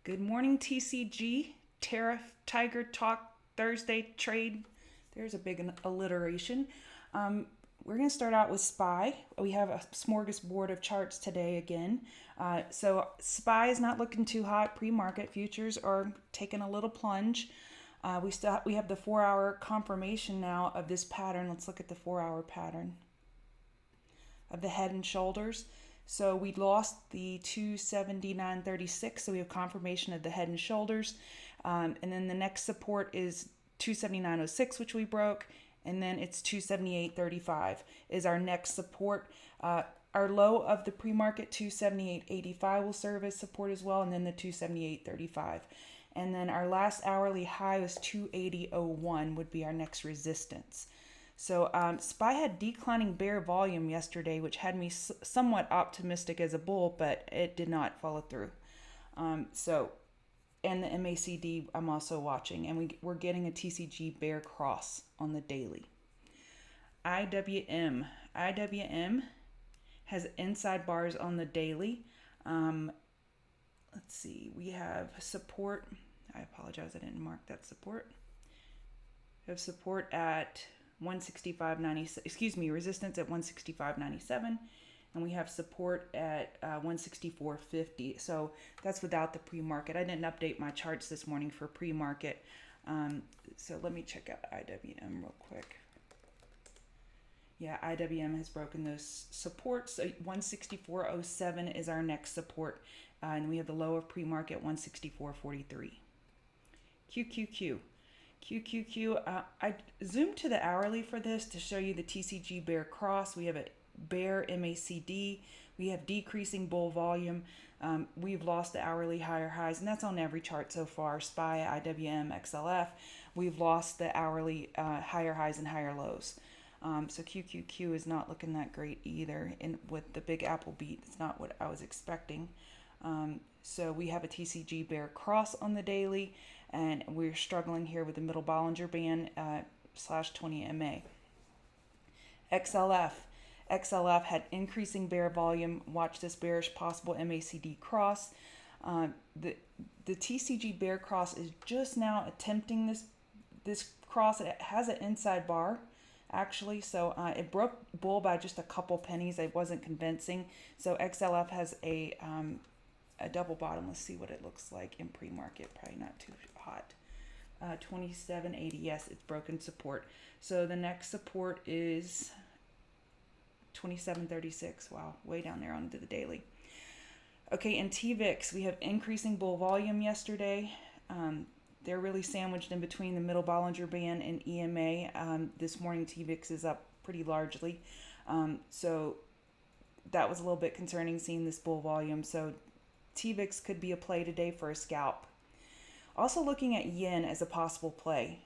Good morning, TCG. Tariff, Tiger Talk, Thursday trade. There's a big alliteration. We're going to start out with SPY. We have a smorgasbord of charts today again. So SPY is not looking too hot. Pre-market futures are taking a little plunge. We have the 4-hour confirmation now of this pattern. Let's look at the 4-hour pattern of the head and shoulders. So we lost the 279.36, so we have confirmation of the head and shoulders. And then the next support is 279.06, which we broke, and then it's 278.35 is our next support. Our low of the pre-market 278.85 will serve as support as well, and then the 278.35. And then our last hourly high was 280.01 would be our next resistance. So SPY had declining bear volume yesterday, which had me somewhat optimistic as a bull, but it did not follow through. And the MACD I'm also watching, and we're getting a TCG bear cross on the daily. IWM has inside bars on the daily. Let's see, we have support. I apologize, I didn't mark that support. We have support at 165.90, resistance at 165.97, and we have support at 164.50. So that's without the pre-market. I didn't update my charts this morning for pre-market. So let me check out IWM real quick. Yeah, IWM has broken those supports. So 164.07 is our next support, and we have the low of pre-market 164.43. QQQ. I zoomed to the hourly for this to show you the TCG bear cross. We have a bear MACD. We have decreasing bull volume. We've lost the hourly higher highs, and that's on every chart so far. SPY, IWM, XLF. We've lost the hourly higher highs and higher lows. So QQQ is not looking that great either. And with the big apple beat, it's not what I was expecting. So we have a TCG bear cross on the daily, and we're struggling here with the middle Bollinger Band /20 MA. XLF had increasing bear volume. Watch this bearish possible MACD cross. The TCG bear cross is just now attempting this cross. It has an inside bar, actually, so it broke bull by just a couple pennies. It wasn't convincing. So XLF has a double bottom. Let's see what it looks like in pre-market. Probably not too hot. 27.80. Yes, it's broken support. So the next support is 27.36. Wow, way down there onto the daily. Okay, in TVIX, we have increasing bull volume yesterday. They're really sandwiched in between the middle Bollinger Band and EMA. This morning, TVIX is up pretty largely. So that was a little bit concerning seeing this bull volume. So TVIX could be a play today for a scalp. Also looking at YINN as a possible play.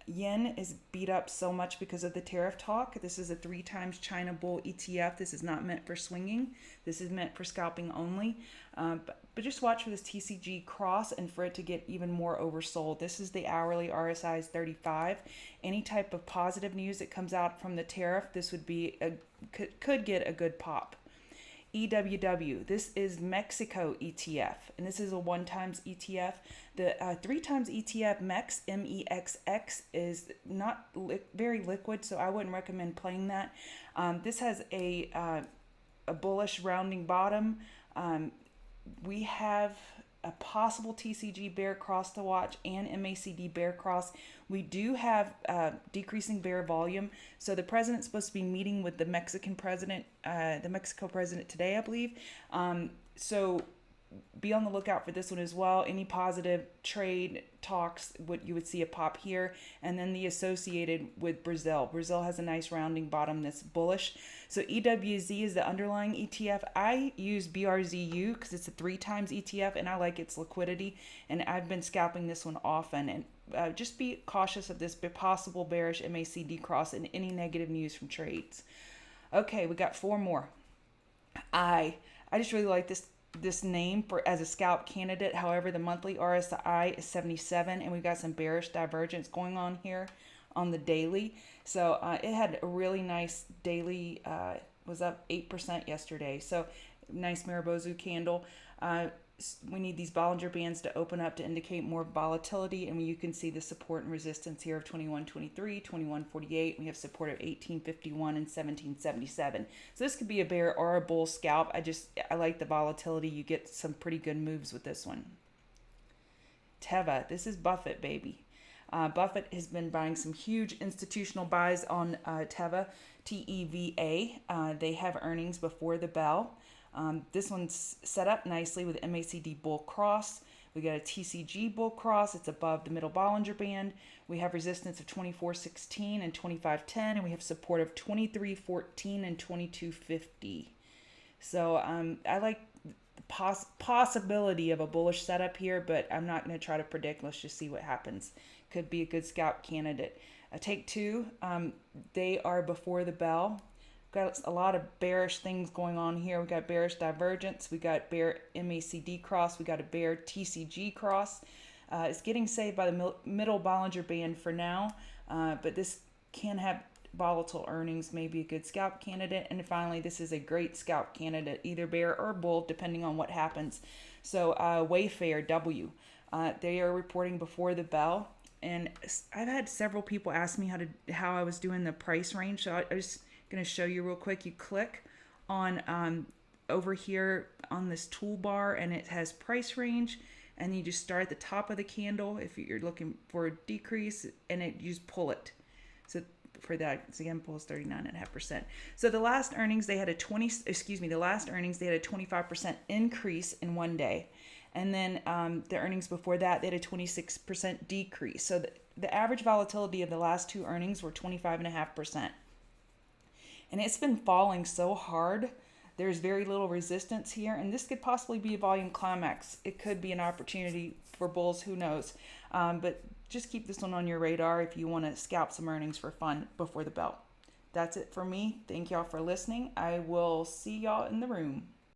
YINN is beat up so much because of the tariff talk. This is a 3 times China bull ETF. This is not meant for swinging. This is meant for scalping only. But just watch for this TCG cross and for it to get even more oversold. This is the hourly RSI is 35. Any type of positive news that comes out from the tariff, this would be could get a good pop. EWW. This is Mexico ETF, and this is a 1 times ETF. The 3 times ETF MEX, MEXX, is not very liquid, so I wouldn't recommend playing that. This has a bullish rounding bottom. We have a possible TCG bear cross to watch and MACD bear cross. We do have decreasing bear volume. So the president's supposed to be meeting with the Mexican president, the Mexico president today, I believe. So be on the lookout for this one as well. Any positive trade talks, what you would see a pop here, and then the associated with Brazil. Brazil has a nice rounding bottom that's bullish. So EWZ is the underlying ETF. I use BRZU because it's a 3 times ETF, and I like its liquidity, and I've been scalping this one often. And just be cautious of this possible bearish MACD cross and any negative news from trades. Okay, we got 4 more. I just really like this name for as a scalp candidate. However, the monthly RSI is 77, and we've got some bearish divergence going on here on the daily. So it had a really nice daily, was up 8% yesterday. So nice Maribozu candle. we need these Bollinger Bands to open up to indicate more volatility, and you can see the support and resistance here of 2123, 2148. We have support of 1851 and 1777. So this could be a bear or a bull scalp. I like the volatility. You get some pretty good moves with this one. TEVA, this is Buffett, baby. Buffett has been buying some huge institutional buys on TEVA, TEVA. They have earnings before the bell. This one's set up nicely with MACD bull cross. We got a TCG bull cross. It's above the middle Bollinger Band. We have resistance of 2416 and 2510, and we have support of 2314 and 2250. So I like the possibility of a bullish setup here, but I'm not going to try to predict. Let's just see what happens. Could be a good scalp candidate. Take two, they are before the bell. Got a lot of bearish things going on here. We got bearish divergence. We got bear MACD cross. We got a bear TCG cross. It's getting saved by the middle Bollinger Band for now, but this can have volatile earnings, maybe a good scalp candidate. And finally, this is a great scalp candidate, either bear or bull, depending on what happens. So Wayfair W, they are reporting before the bell. And I've had several people ask me how I was doing the price range. So I just going to show you real quick. You click on over here on this toolbar, and it has price range, and you just start at the top of the candle if you're looking for a decrease, and you just pull it. So for that, it's again pulls 39.5%. So the last earnings they had a 25% increase in one day, and then the earnings before that they had a 26% decrease. So the average volatility of the last two earnings were 25.5%. And it's been falling so hard. There's very little resistance here. And this could possibly be a volume climax. It could be an opportunity for bulls. Who knows? But just keep this one on your radar if you want to scalp some earnings for fun before the bell. That's it for me. Thank y'all for listening. I will see y'all in the room.